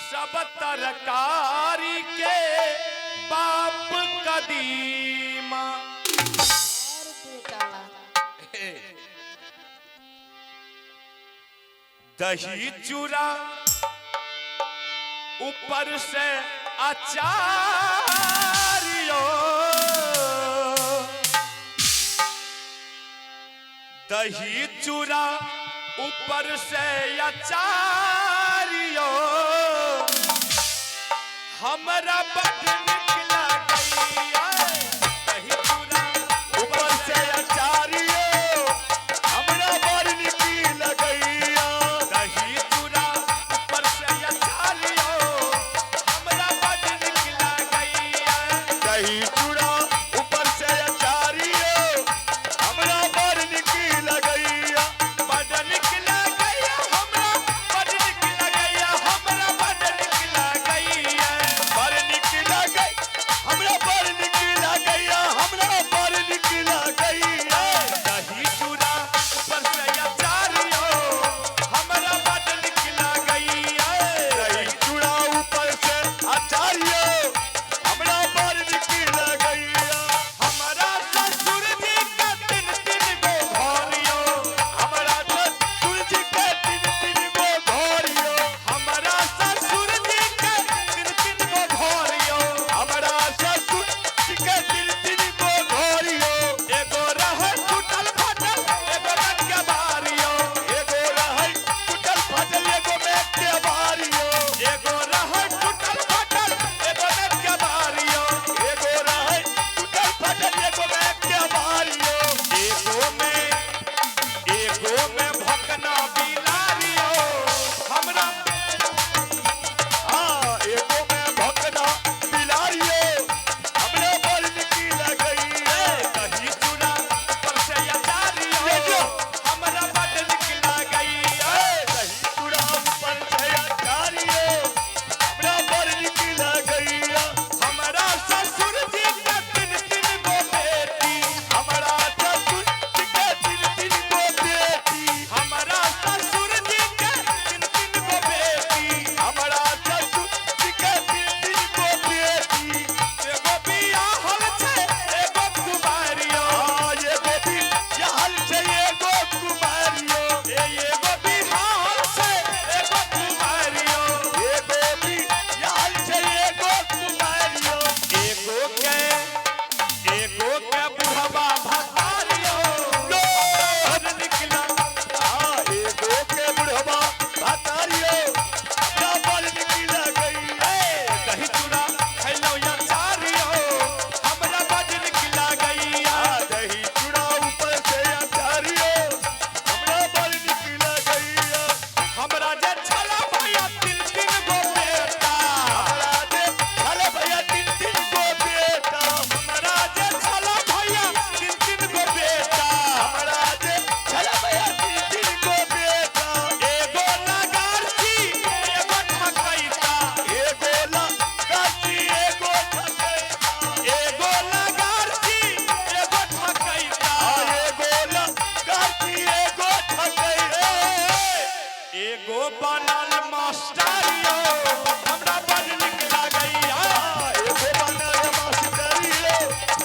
सब तरकारी के बाप कदीमा। दही चूरा ऊपर से अचारियो, दही चूरा ऊपर से अचारियो, हमरा बड़ निक लागैया। दही चूरा ऊपर से अचारियो, हमरा बड़ निक लागैया। दही चूरा ऊपर से अचारियो, हमरा बड़ निक लागैया। दही चूरा ऊपर से अचारियो, हमरा बड़ निक लागैया। बड़ निक लागैया, हमरा बड़ निक लागैया, हमरा बड़ निक लागैया। बड़ निक लागै, हमरा बड़ निक लागैया, हमरा बड़ निक लागैया। दही चूरा ऊपर से अचारियो, हमरा बड़ निक लागैया। दही चूरा ऊपर से अचारियो, हमरा बड़ निक लागैया। हमरा ससुर जी के तीन तीन गो घोरियो, हमरा ससुर जी के तीन तीन गो घोरियो, हमरा ससुर जी के तीन तीन गो घोरियो, हमरा ससुर जी के तीन तीन गो घोरियो। एगो रहै टूटल फाटल, एगो में के बारियो, एगो रहै टूटल फाटल, एगो में के बारियो, एगो रहै टूटल फाटल, एगो में के बारियो, एगो रहै टूटल फाटल, एगो में के बारियो। एगो में भकना बिलारियो, हमरा एगो में भकना बिलारियो, हमरा बड़ निक लागैया। दही चूरा ऊपर से अचारियो, हमरा बड़ निक लागैया। दही चूरा ऊपर से अचारियो, हमरा बड़ निक लागैया। हमरा ससुर जी के तीन तीन गो बेटी, हमरा ससुर जी के तीन तीन गो बेटी, हमरा ससुर जी के तीन तीन गो बेटी, हमरा ससुर जी के तीन तीन गो बेटी। एगो बियाहल छै, एगो कुमारियो, एगो बियाहल छै, एगो कुमारियो। एगो बियाहल छै, एगो कुमारियो, एगो बियाहल छै, एगो कुमारियो। एगो के बुढ़वा भतारियो, बड़ निक लागैया। एगो के बुढ़वा भतारियो, हमरा बड़ निक लागैया। दही चूड़ा खैलौ अचारियो, हमरा बड़ निक लागैया। दही चूड़ा ऊपर से अचारियो, हमरा बड़ निक लागैया। हमरा जे छला भैया तीन तीन गो बेटा, हमरा जे छला भैया तीन तीन गो बेटा, हमरा जे छला भैया तीन तीन गो बेटा, हमरा जे छला भैया तीन तीन गो बेटा। एगो लगारची, एगो ठकैता, एगो लगारची, एगो ठकैता, एगो लगारची, एगो ठकैता, एगो लगारची, एगो ठकैता। एगो बनल मास्टरियो, हमरा बड़ निक लागैया। एगो बनल मास्टरियो,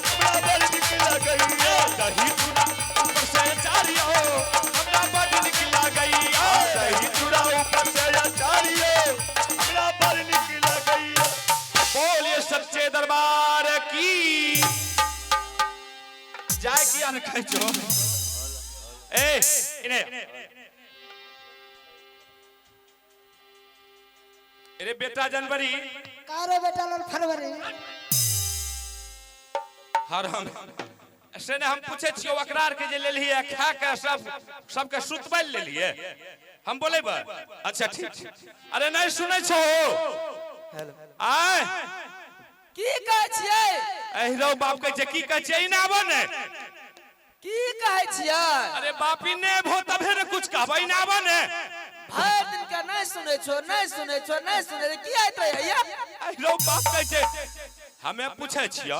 हमरा बड़ निक लागैया। दही चूड़ा ऊपर से अचारियो, हमरा बड़ निक लागैया। दही चूड़ा ऊपर से अचारियो, हमरा बड़ निक लागैया। बोलिए सच्चे दरबार की जाय की अन खैचो। इन्हें अरे बेटा जनवरी कारो बेटा लोग फरवरी हर हम से ने हम पूछे छियो अकरार के जे लेलिए खा के सबके सुतबैल लेलिए, हम बोले बा अच्छा ठीक। अरे नहीं सुनै छो आय की कहै छियै? एहरो बाप कहै छै की कहै छै ना आबो ने की कहै छियै? अरे बापी ने भो तभे ने कुछ कहबै ना आबो ने। भर दिन का नहीं सुने छो, नहीं सुने छो, नहीं सुने की आइतो हैया? एहरो बाप कहै छै हमें पूछे छियो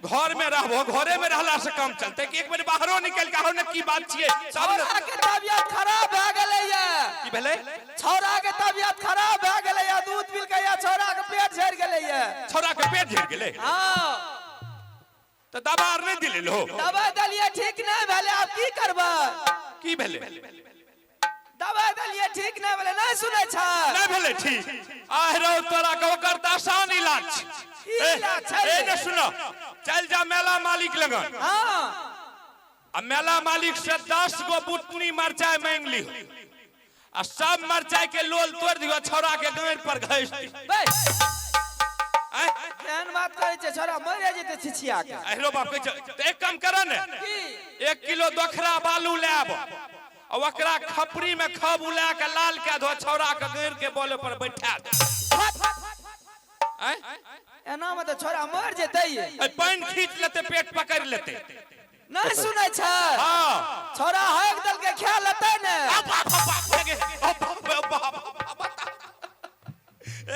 घर में रहबो, घरे में रहला से काम चलते कि एक बार बाहरो निकल के आहो ने की बात छिए। छौरा के तबियत खराब भ गेलै या। की भेलै? छौरा के तबियत खराब भ गेलै या, दूध पी के झड़ गेले हाँ तो दवा आर नहीं दिले लो दवाई दलिए ठीक नहीं भेले आप की करबा की भेले दवाई दलिए ठीक नहीं भेले नहीं सुनै छ नहीं भेले ठीक आहरो तोरा के ओकर त आसान इलाज ए ने सुनो चल जा मेला मालिक लगन हां अब मेला मालिक से 10 गो बुटनी मरचाई मांग ली आ सब मरचाई के लोल तोड़ दियो छोरा के गांड पर घस दी बे केहन बात कहै छै छोरा मर जेते छिछिया के अहरो बाप कहै छै त एक काम कर ने की 1 किलो दोखरा बालू लेब और ओकरा खपरी में खब उला के लाल के धो छोरा के गांड के बोले पर बैठा दे एना में तो छोरा मर जेते पानी खींच लेते पेट पकड़ लेते नहीं सुनै छ हां छोरा हक दल के खा लेते ने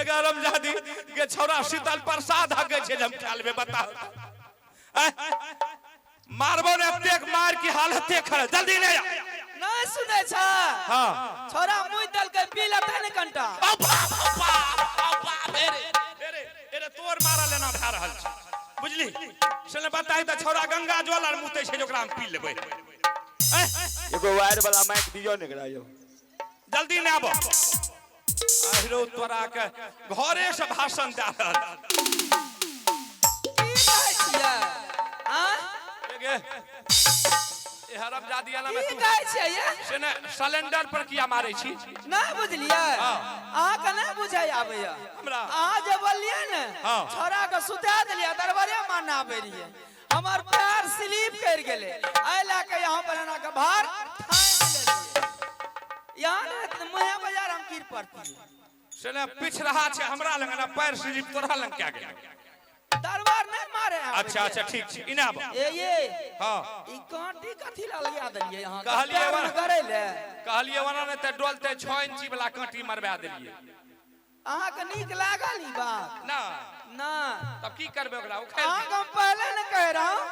एगारम जादी के छोरा शीतल प्रसाद हके छे हम खा लेबे बता मारबो ने तेक मार की हालत खड़े जल्दी ले आ नहीं सुनै छ हां छोरा मुई दल के पी लेते ने कंटा एरे तोर मारा लेना भा रहल छ बुझली चले बताई त छोरा गंगा जल और मुते छे जोकरा हम पी लेबै एगो वायर वाला माइक दियो ने एकरा यो जल्दी ने आबो आहिरो तोरा के घरे से भाषण दे रहल की कहै छियै हां एगे ए हरम जादी वाला में की तू कहै छियै ये से ने सिलेंडर पर किया मारै छी नहीं बुझलिए अहाँ के नहीं बुझाई आबैया हमरा अहाँ जे बोलिए ने हाँ। छोरा के सुता देलिए दरबारे मान आबै रहिए हमर पैर स्लिप कर गेले आइ ला के यहाँ पर एना के भार ठान लेलिए यहाँ ने मुहे बाजार हम गिर पड़ती से ने पिछ रहा छे हमरा लंग ना पैर स्लिप तोरा लंग क्या गेल दरबार नहीं मारे हैं अच्छा अच्छा ठीक छे इना आबो ये हां ई कांटी कथी ला लगा देलिए यहाँ कहलिए वा- करे ले कहलिए वना ने त डोलते 6 इंची वाला कांटी मरवा देलिए अहाँ के नीक लागल ई बात ना ना तब की करबे ओकरा उखाड़ अहाँ दे के हम पहले न कह रहा हूं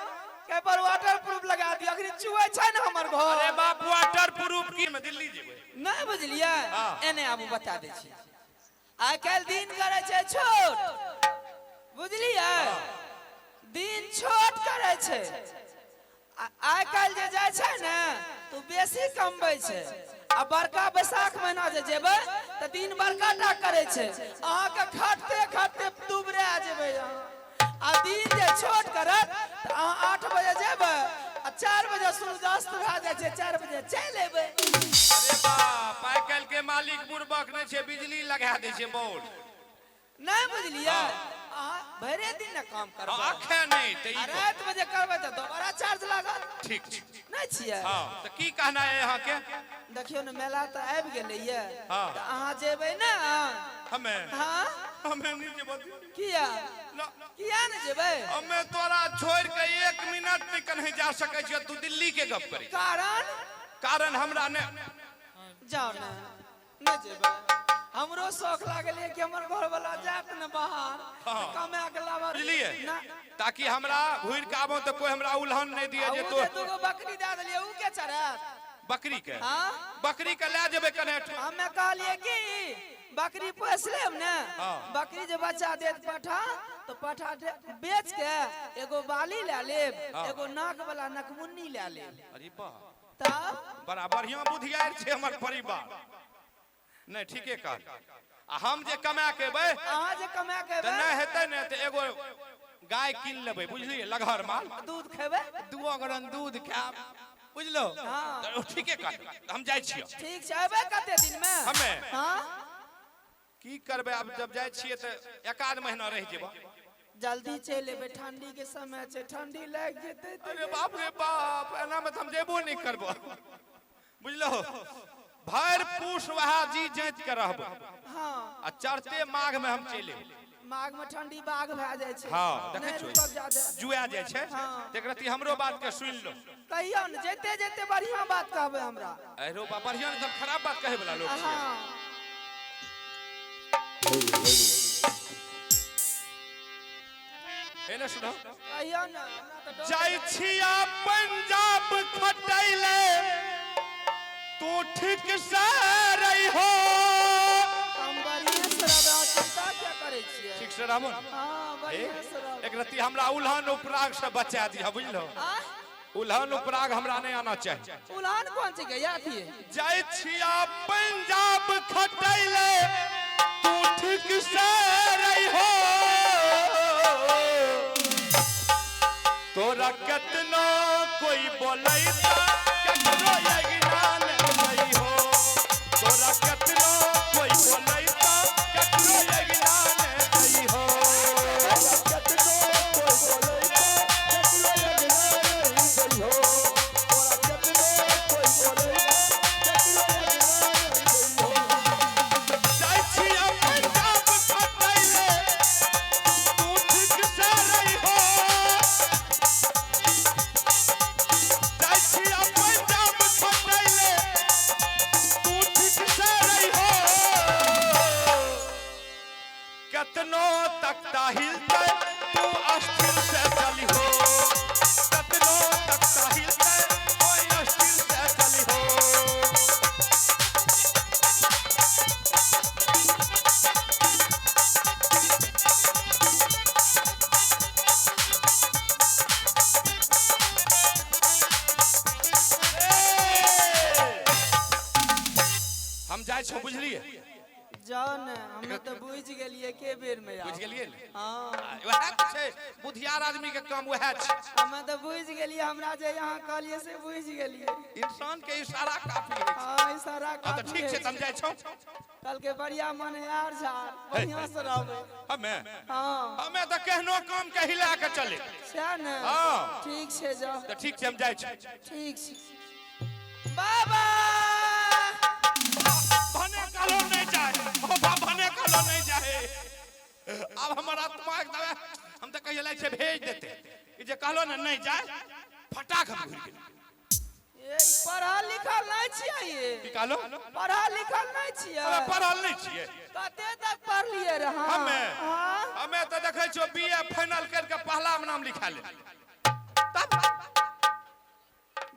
के पर वाटर प्रूफ लगा दिया अगर चुए छै ना हमर घर अरे बाप वाटर प्रूफ की में दिल्ली जेबै नहीं बुझलिए हाँ। एने आबू बता दे छी आइ काल दिन करे छै छोट बुझलिए दिन छोट करे छै आइ काल जे जाय छै ने तू बेसी कमबै छै आ बड़का बैसाख महीना जे जेबै त दिन बड़का टा करे छै अहाँ के खटते खटते दुबरा जेबै आ दिन जे छोट करत त अहाँ 8 बजे जेबै आ 4 बजे सूर्यास्त भए जाइ छै 4 बजे चलि एबै अरे बाप आइ काल के मालिक बुड़बक नहीं छे बिजली लगा दे छे बोर्ड नहीं बुझलिए भरे दिन न काम करबै आखे नहीं त ई रात बजे करबै त दोबारा चार्ज लागत ठीक छै नहीं छियै हां त की कहना है यहां के देखियो ने मेला त आबि गेलै ये हाँ। त अहाँ जेबै ना हमें हां हमें नहीं जेबो किया ना किया न जेबै हमें तोरा छोड़ के 1 मिनट नहीं कहीं जा सकै छी तू दिल्ली के गप करी कारण हमरा ने जाओ ना न जेबै हमरो शौक लागल है कि हमर घर वाला जात न बाहर हाँ। कमा के लाबर बुझलिए ना ताकि हमरा घुर के आबो तो कोई हमरा उल्हन नहीं दिए जे तो तू को बकरी दे देलिए ऊ के चढ़त बकरी के हां बकरी के ले जेबे कने हमें कहलिए कि बकरी पोस लेब ने हाँ। बकरी जे बच्चा देत पाठा तो पाठा बेच के एगो बाली ले लेब हाँ। एगो नाक वाला नकमुन्नी ले लेब अरे वाह तब बड़ा बढ़िया बुधियार छे हमर परिवार नहीं ठीके कह आ हम जे कमा के बे अहाँ जे कमा के त नहीं हेते ने त एगो गाय किन लेबै बुझलिए लगहर माल दूध खेबै 2 गरन दूध खाब बुझलो हाँ। त ठीके कह हम जाय छियो ठीक छै एबे कते दिन में हमें हां की करबे अब जब जाय छिए त 1 महीना रह जेबो जल्दी चल एबे ठंडी के समय छै ठंडी लाग जेते अरे बाप रे बाप एना में हम जेबो नहीं करबो बुझलो भर पूछ वहा जी जांच के रहबो हां आ चढ़ते माघ में हम चले माघ में ठंडी बाग भए जाइ छै हाँ, देखै नहीं छियै। रुकब जादे जुआ जाय छै हाँ। तेकरती हमरो बात के सुन लो कहियो न जेते जेते बढ़िया बात कहबै हमरा अरे बा बढ़िया सब खराब बात कहे वाला लोग छियै। हां एने सुनो कहियो न हमरा त डर जाय छिया पंजाब खटैले तू ठीक से रही हो हम बढ़िया से रहबै चिंता क्या करे छियै ठीक से रामन हां बढ़िया से रहबै एक रति हमरा उल्हन उपराग से बचा दिया बुझलो उल्हन उपराग हमरा नहीं आना चाहिए उल्हन कौन सी गया थी जाय छिया पंजाब खटैले तू ठीक से रही हो तोरा कितना कोई बोलैता केकरो यज्ञान नहीं हो तोरा कितना कोई बोलैता केकरो यज्ञान नहीं हो तोरा कितना कोई बोलैता केकरो यज्ञान नहीं हो तोरा कितना कोई बोलैता केकरो यज्ञान नहीं हो जाय छिया पंजाब खटैले तू ठीक से रही हो कितनो तख्ता हिलते तू अस्थिर से चली हो कितनो तख्ता हिलते कोई अस्थिर से चली हो हम जाय छो बुझलिए जाओ ने हमें तो बुझ गेलिए के बेर में बुझ गेलिए हां वह छै बुधियार आदमी के काम वह छै हमें तो बुझ गेलिए हमरा जे यहां कहलिए से बुझ गेलिए इंसान के इशारा काफी है हां इशारा का तो ठीक छै समझाय छौ कल के बढ़िया मन यार झार बढ़िया से रहबे हमें तो केहनो काम के हिला के चले सह ने हां ठीक छे जाओ तो ठीक छै हम जाय छी ठीक छे बाबा भने कालो नहीं जाए ओ भने कालो नहीं जाए अब हमर आत्मा एकदम हम तो कहिए लाइक से भेज देते कि जे कहलो ना नहीं जाए फटाक हम घुर गेल ये पढ़ल लिखल नहीं छियै ये की कहलो पढ़ल लिखल नहीं छियै अबे पढ़ल नहीं छियै कते तक पढ़लिए रे हां हमें तो देखै छो बीए फाइनल करके पहला में नाम लिखा ले तब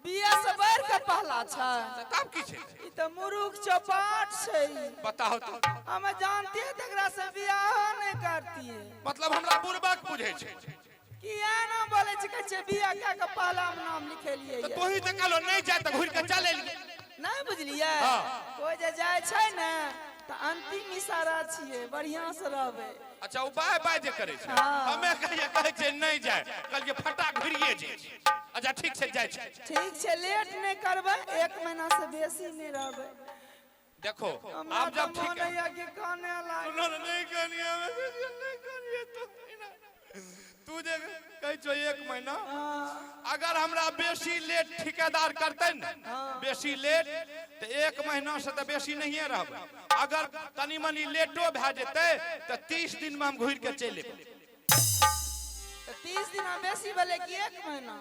बीए से बढ़ के पहला छै तब की छै ई त मुरुख चपाट छै बताओ तो हम जानते तकरा से बियाह नहीं करती मतलब हमरा बुरबक बुझै छै किया ना बोले छै के बियाह का के पहला में नाम लिखेलिए तो तोही त कहलो नहीं जाए त घुर के चले लिए नहीं बुझलिए कोई जे जाय छै ने त अंतिम इशारा छियै बढ़िया से रहबे अच्छा उ बाय बाय जे करे छै हमें कहै छै नहीं जाए कल के फटा घुरिए जे अच्छा ठीक से जाय छै ठीक छै लेट नहीं करबे 1 महीना से बेसी नहीं रहबे देखो आप जब ठीक है के काने लाग सुनो नहीं कनिया नहीं करिए तो तू जे कहै छो 1 महीना अगर हमरा बेसी लेट ठेकेदार करतै न बेसी लेट तो 1 महीना से तो बेसी नहीं रहबे अगर तनी मनी लेटो भ जेतै तो 30 दिन में हम घुर के चले जेबै तो 30 दिन में बेसी भेले कि 1 महीना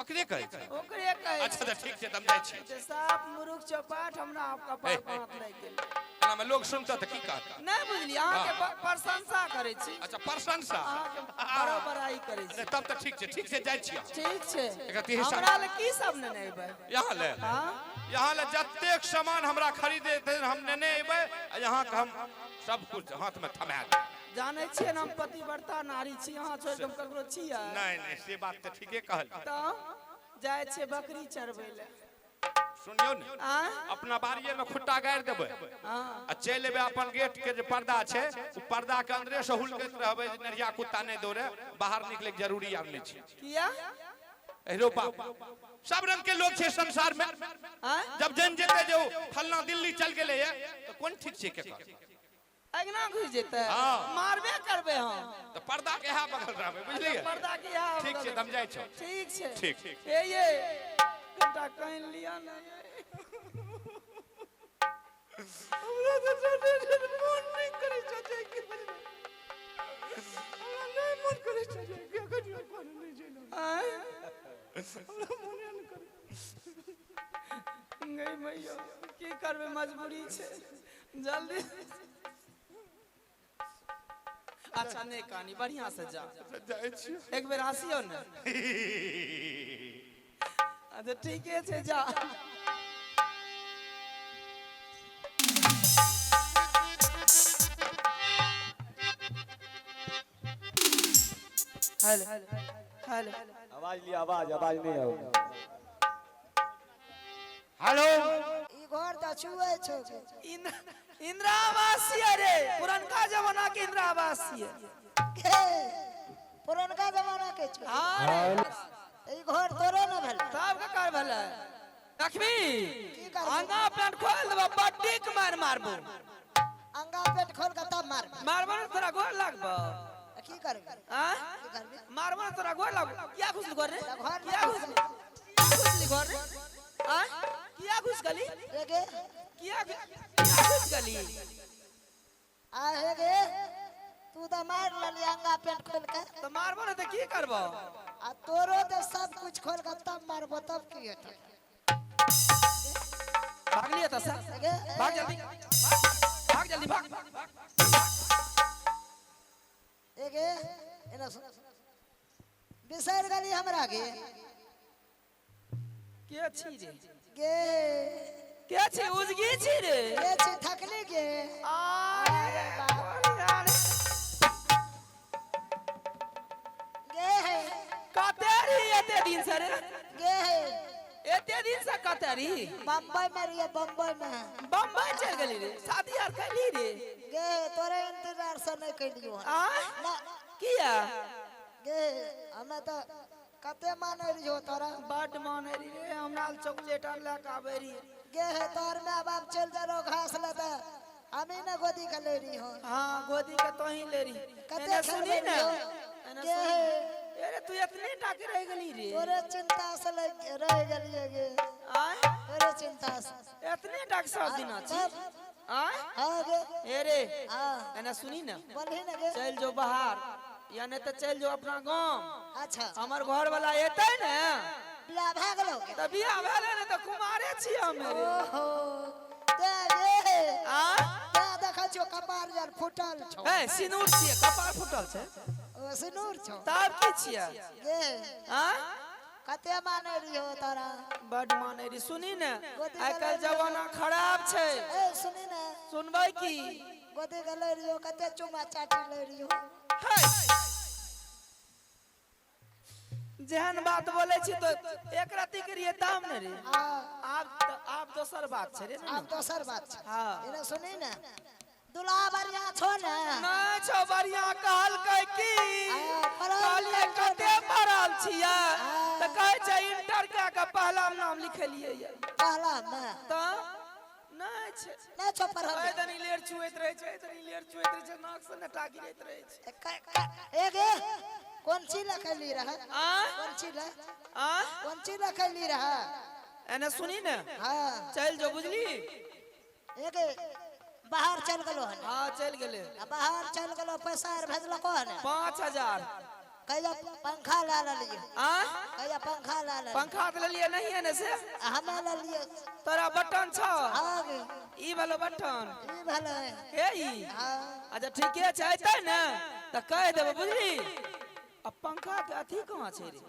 ओकरे कहै छै ओकरे कहै अच्छा तो ठीक छै हम जाय छी जे साफ मुरुख चपाट हमरा आपका पाप हाथ लग गेल एना में लोग सुनता त की कहत नहीं बुझली अहाँ के प्रशंसा करे छी अच्छा प्रशंसा अहाँ के बड़ा बड़ाई करे छी तब तो ठीक से जाय छी ठीक छै एकती हिसाब हमरा ले की सब ने नेबै यहाँ ले यहाँ ले जतेक सामान हमरा खरीदे थे हम नेने एबै यहाँ के हम सब कुछ हाथ में थमा दे जाने छियै हम पतिव्रता नारी छी अहाँ छोड़ के हम ककरो छियै नहीं से बात तो ठीके कहल तो जाय छै बकरी चरबै ले सुनियो ने अपना बाड़िए में खुट्टा गाड़ देबै आ चल एबै अपन गेट के जे पर्दा छै उ पर्दा के अंदरे से हुलकैत रहबै नरिया कुत्ता नहीं दौड़े बाहर निकले के जरूरी आब नहीं छै किया एरो बाप सब रंग के लोग छै संसार में जब जन जेते जो फलना दिल्ली चल गेले तो कोन ठीक छै के अगना घुस जेते मारबे करबे हम तो पर्दा के यहाँ बगल रहबै बुझलिए पर्दा के यहाँ ठीक छै हम जाय छौ ठीक छै ठीक ये कटा कहीं लिया ना हमरा तो मन नहीं करे चाचा के हमरा नहीं मन करे चाचा के कहियो कोन नहीं जेलो हमरा मन नहीं करे गई मैया की करबे मजबूरी छै जल्दी अच्छा नहीं कहानी बढ़िया से जा एक बेर हंसियो ने अच्छा ठीक है जा हेलो हेलो आवाज लिया आवाज आवाज नहीं आओ हेलो ई घर त छुए छो इंदिरा आवास ये रे पुरनका जमाना के इंदिरा आवास ये के पुरनका जमाना के छो हाँ रे ई घर तोरे न भेल सब का कर भला लक्ष्मी की करबो? आंगा प्लांट खोल देबा बड्डी के मारबो अंगा पेट खोल के तब मारबो ना तोरा गोर लागबो की करबे हां की करबे मारबो ना तोरा गोर लागबो क्या घुसली घर रे घर में क्या घुसली घर रे हां क्या घुस गली एगे क्या घुस गली आ हेगे तू त मार लली अंगा पेट खोल के तो मारबो ना तो की करबो आ तोरो त सब कुछ खोल के तब मारबो तब की हेतै भाग लिया था सर एगे भाग जल्दी भाग जल्दी भाग एगे एना बिसर गली हमरा के के छी रे गे के छी उजगी छी रे के छी थकली गे अरे गे है कतेरी एते दिन से रे गे है एते दिन से कतेरी बम्बई में रहिए बम्बई में बम्बई चल गली रे शादी यार कैली रे गे तोरे इंतजार से नहीं कैलियो आ ना किया गे हमें तो कते माने रहियो तोरा बड माने रे हमरा चॉकलेट ला के आवे रे गे है तोर में बाप चल जरो घास लेता हमें ना गोदी के ले रही हो हां गोदी के तो ही ले री कते एने सुनी ना एने गे सुनी अरे तू इतनी टाके रह गली रे तोरे चिंता से रह गलिए गे आ तोरे चिंता से इतनी टाक सब दिन छी आ हां गे ए रे हां एने सुनी ना बोलही ना गे चल जो बाहर या नहीं तो चल जो अपना गांव अच्छा हमर घर वाला एते ने बियाह भाग लो त बियाह भेले ने त कुमारे छी हम रे ओहो ते गे आ ते देखा छो कपार जर फुटल छो ए सिनूर छिए कपार फुटल छै ओ सिनूर छो तब की छिए गे आ कते माने रहियो तोरा बड माने रे सुनी ने आइ काल जमाना खराब छै ए सुनी ना सुनबै की गोदे के ले रहियो कते चुमा चाटी ले रहियो है जेहन बात बोले छी तो एक राती के लिए दाम ने रे हां आप दोसर बात छै रे अब दोसर बात छै हां एने सुनी ना दुल्हा बढ़िया छो ना नहीं छो बढ़िया कहल कह की कहलिए कते पढ़ल छिया त कहै छै इंटर के पहला नाम लिखलिए ये पहला में त नहीं छै ना छो पढ़ल ए दनी लेर छुएत रहे छै दनी लेर छुएत रहे छै नाक से नटा गिरैत रहे छै ए गे कौन सी लखली रहा आ कौन सी ल आ कौन सी लखली रहा एने सुनी ने हां चल जो बुझली ए गे बाहर चल गलो हन हां चल गेले बाहर चल गलो पैसा आर भेजलो कोन 5000 कहिया पंखा ला लिए आ कहिया पंखा ला पंखा त लेलिए नहीं है ने से हमें ला लिए तोरा बटन छ हां गे ई वाला बटन ई भले हे ई हां अच्छा ठीके छै अइतै ने त कह देब बुझली अब पंखा के अथी कहाँ छै रे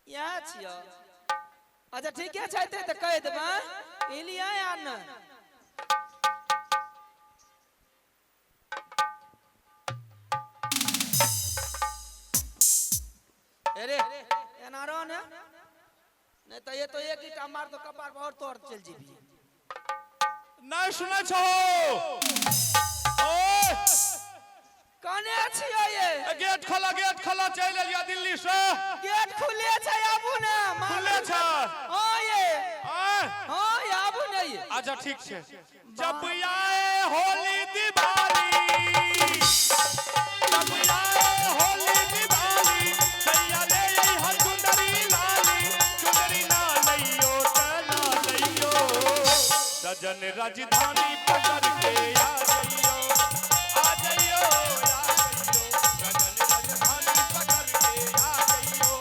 यहाँ छियो अच्छा ठीके छै त कह देब इलिया यार न अरे एना रह ने नहीं तो ये तो एक ईटा मार तो कपार पर और तोड़ चल जीबी नहीं सुने छो ओए कने छियो ये गेट खोला चल एलिया दिल्ली से गेट खुले छै आबू ने खुले छै हां ये आए हां ये आबू ने ये अच्छा ठीक छै जब आए होली दिवाली जब आए होली दिवाली सैया ले आई हम चुंदरी लाली चुंदरी ना लइयो त ना लइयो सजन राजधानी पकड़ के आ जाइयो सजन राजधानी पकड़ के आ जाइयो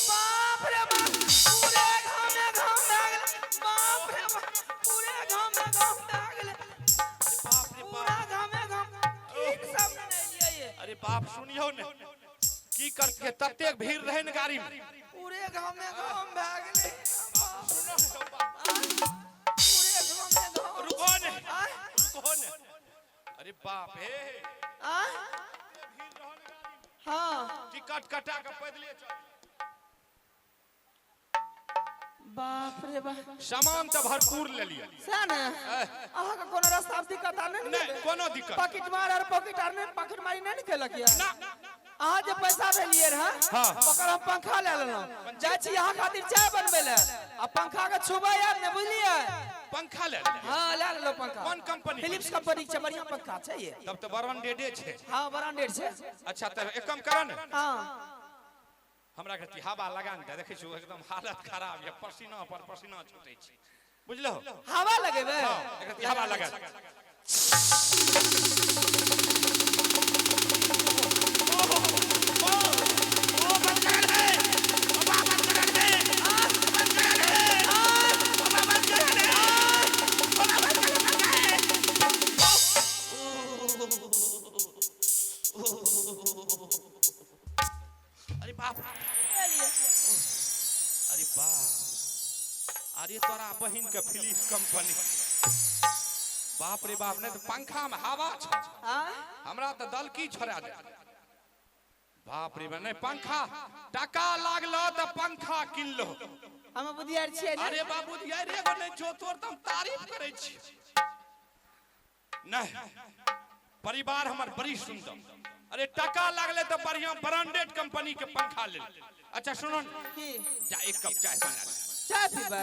बाप रे बाप पूरे गांव में घाम लागल बाप रे बाप पूरे गांव में घाम लागल पूरा गांव में घाम ठीक सब नहीं लिए ये अरे बाप सुनियो ने की करके ततेक भीड़ रहे न गाड़ी में पूरे गांव में घाम भए गेलै पूरे गांव में घाम रुको ने अरे बाप हे आ? हाँ टिकट कटा के पैदले चल बाप रे बाप सामान तो भरपूर ले लिया सन अहाँ का कोनो रास्ता में दिक्कत आ नहीं नहीं कोनो दिक्कत पॉकेट मार और पॉकेट आर में पॉकेट मारी नहीं निकल किया ना अहाँ जे पैसा भेलिए रहा हाँ। ओकर हम पंखा ले लेलहुं जाय छी अहाँ खातिर चाय बनबे ले आ पंखा के छुबा यार ने बुझलिए पंखा ले लिया हाँ ले लेलो पंखा कौन कंपनी फिलिप्स कंपनी के बढ़िया पंखा छै ये तब तो ब्रांडेडे छे हाँ ब्रांडेड छै अच्छा तो एक काम करा ने हाँ हमरा के हवा लगा ने देखै छु एकदम हालत खराब है पसीना पर पसीना छूटे छै बुझलो हवा लगेबे हां एक हवा लगा अरे बाप अरे बाप अरे तोरा बहिन के फिलिप्स कंपनी बाप रे बाप ने तो पंखा में हवा छ हाँ हमरा तो दल की छोड़ा दे बाप रे नहीं पंखा टका लागलो तो पंखा किनलो हम बुधियार छियै ने अरे बाबू यार एगो नहीं जो तोर तुम तारीफ करे छी नहीं परिवार हमर बड़ी सुंदर अरे टका लागले तो बढ़िया ब्रांडेड कंपनी के पंखा ले अच्छा सुनो की जा एक कप चाय बना ले चाय पीबे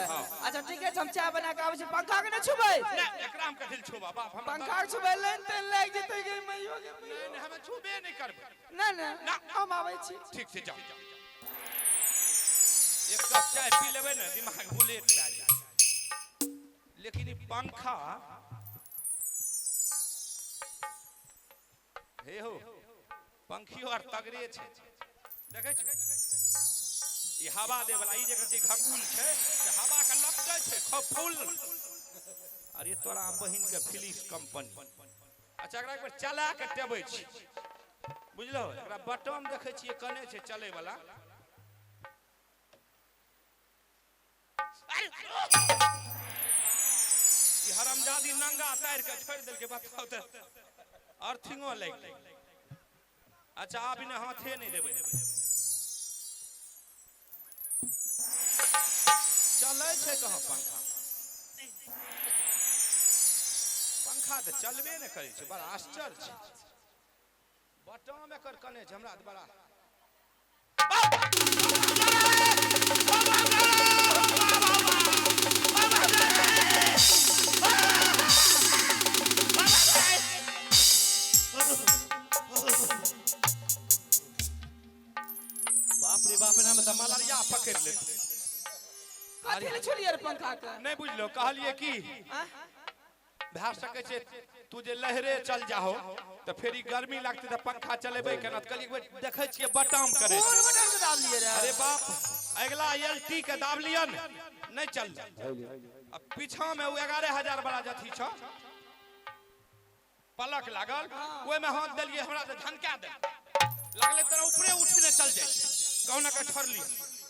अच्छा ठीक है हम चाय बना के आबै छी पंखा के न छुबै ना एकरा हम कथिल छुबा बाप हम पंखा के छुबै लेन तेन लाग जेतै गे मैयो गे नहीं हम छुबे नहीं करबे ना ना हम आबै छी ठीक से जाओ एक कप चाय पी लेबे ना दिमाग बुलेट भए जाए लेकिन ई पंखा हे हो पंखियो आर तगरे छै देखे छ ई हवा दे वाला ई जे घकुल छै जे हवा के लपटे छै खूब फूल अरे तोरा बहिन के फिलिप्स कंपनी अच्छा एकरा एक बार चला के टेबै छी बुझलो एकरा बटन देखे छियै कने छै चले वाला ई हरामजादी नंगा तार के छोड़ देल के बताओ त अर्थिंगो लग गई अच्छा आप इन्हें हाथे नहीं देवे चले छे कहाँ पंखा पंखा तो चलबे नहीं करे छे बड़ा आश्चर्य छे बटन में कर कने छे हमरा बड़ा बाप रे बाप नाम तो मलेरिया पकड़ ले कथि ले छोड़िए रे पंखा के नहीं बुझलो कहलिए की भए सके छे तू जे लहरे चल जाहो तो फिर ई गर्मी लगते तो पंखा चलेबे केना त कहलिए देखे छिए बटन करे कौन बटन के दाब लिए रे अरे बाप अगला एलटी के दाब लियन नहीं चल अब पीछा में वो 11,000 वाला जथी छ पलक लागल ओय में हाथ देलिए हमरा तो झनका दे लागले तेरा ऊपरे उठने चल जाय कौन का छोड़ ली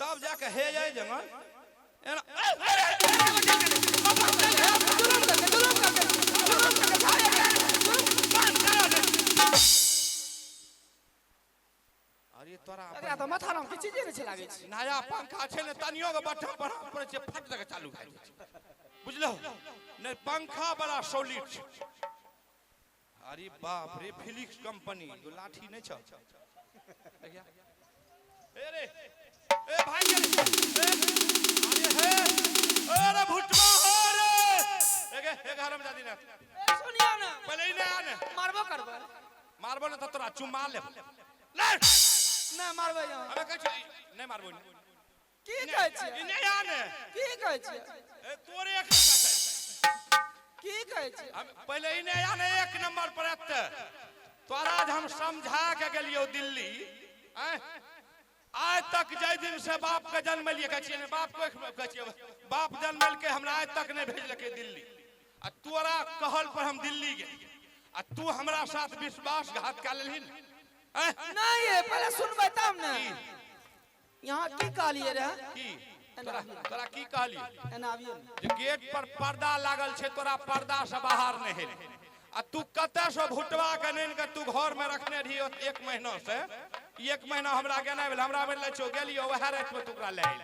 तब जाके हे जाय जंगल अरे तोरा अरे तो माथा राम के चीजे ने लागे छी नया पंखा छे ने तनियो के बटन पर छे फट दे चालू भए बुझलो ने पंखा बड़ा सॉलिड छे अरे बाप रे फिलिप्स कंपनी जो लाठी नहीं छ ए रे ए भाई अरे हे अरे भुटवा हो रे एक हराम जादी ना सुनिया ना पहले ही नहीं आने मारबो करबो मारबो ना तो तोरा चुमा ले ले ना मारबो यहां अबे कह नहीं मारबो की कहै छी नहीं आने की कहै छी ए तोरे एक की कहै छी हम पहले ही नहीं आने एक नंबर पर एते तोरा हम समझा के गेलियो दिल्ली आज तक जय दिन से बाप के जन्म लिए कहिए ने बाप को कहिए बाप जन्म के हमरा आज तक नहीं भेजलके दिल्ली आ तोरा कहल पर हम दिल्ली गेली आ तू हमरा साथ विश्वासघात कर लेलही नहीं है पहले सुनबे तब ना यहाँ की कहलिए रे की तोरा की कहली एना आबियो जे गेट पर पर्दा लागल छे तोरा पर्दा से बाहर नहीं हेले आ तू कते से भुटवा के नेन के तू घर में रखने रही 1 महीना से 1 महीना हमरा गेना भेल हमरा में ले छो गेलियो वह रात में तोकरा ले आइल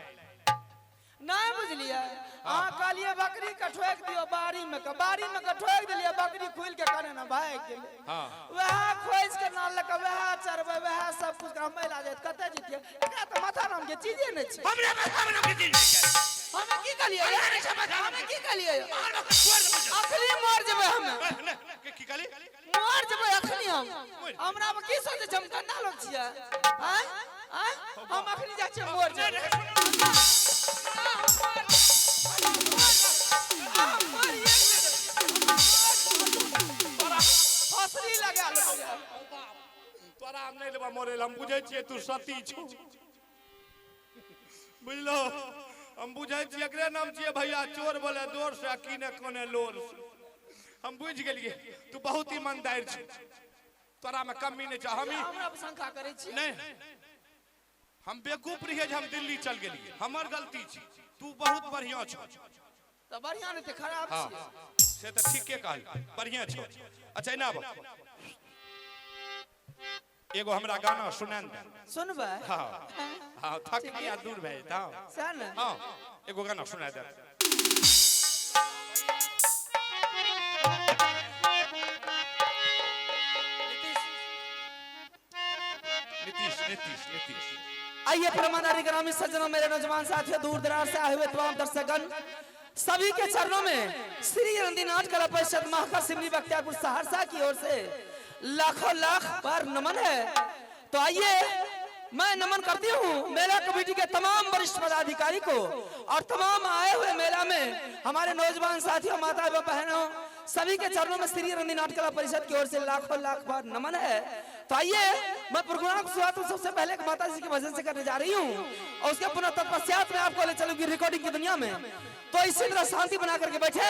नहीं बुझलिए अहाँ कहलिए बकरी के ठोक दियो बाड़ी में के ठोक दिलिए बकरी खुल के करे ना भाग गेले हां वह खोज के नाल लक वह चरबे वह सब कुछ का मैला जात कते जीतिए एकरा त माथा नाम के चीजे नै छै हमरा माथा नाम के चीज हमें की कहलिए हमें की कहलिए अखनी मर जेबे हमें की कहली मर जेबे अखनी हमरा में की सोचे हम कन्ना लोग छियै हैं हम अखनी जा छियै मर जेबे हसरी लगा तोरा हम नहीं लेबा मोरे हम बुझे छिए तू सती छौ बुझलो हम बुझे छिए एकरे नाम छिए भैया चोर बोले दूर से कीने कोने लोर हम बुझ गेलिए तू बहुत ईमानदार छ तोरा में कमी नहीं छ हम हमरा पर शंका करे छी नहीं हम बेवकूफ रहिए जे हम दिल्ली चल गेलिए हमर गलती छी तू बहुत बढ़िया छ तो बढ़िया नहीं तो खराब छी से तो ठीके कहल बढ़िया छ अच्छा इना एगो हमरा गाना सुना दे सुनबे हां हां थक गया दूर भाई था सन हां एगो गाना सुना दे नीतीश आइए प्रमादारी ग्रामीण सज्जनों मेरे नौजवान साथियों दूर दराज से आए हुए तमाम दर्शकगण सभी के चरणों में श्री रंदीनाथ कला परिषद महाका सिमरी बख्तियारपुर सहरसा की ओर से लाखों लाख बार नमन है। तो आइए मैं नमन करती हूँ मेला कमेटी के तमाम वरिष्ठ पदाधिकारी को और तमाम आए हुए मेला में हमारे नौजवान साथियों माता एवं बहनों सभी के चरणों में श्री रंदीनाथ कला परिषद की ओर से लाखों लाख बार नमन है। तो आइए मैं प्रोग्राम की शुरुआत सबसे पहले माता जी के भजन से करने जा रही हूँ और उसके पुनः तत्पश्चात में आपको ले चलूंगी रिकॉर्डिंग की दुनिया में। तो इसी तरह शांति बना करके बैठे।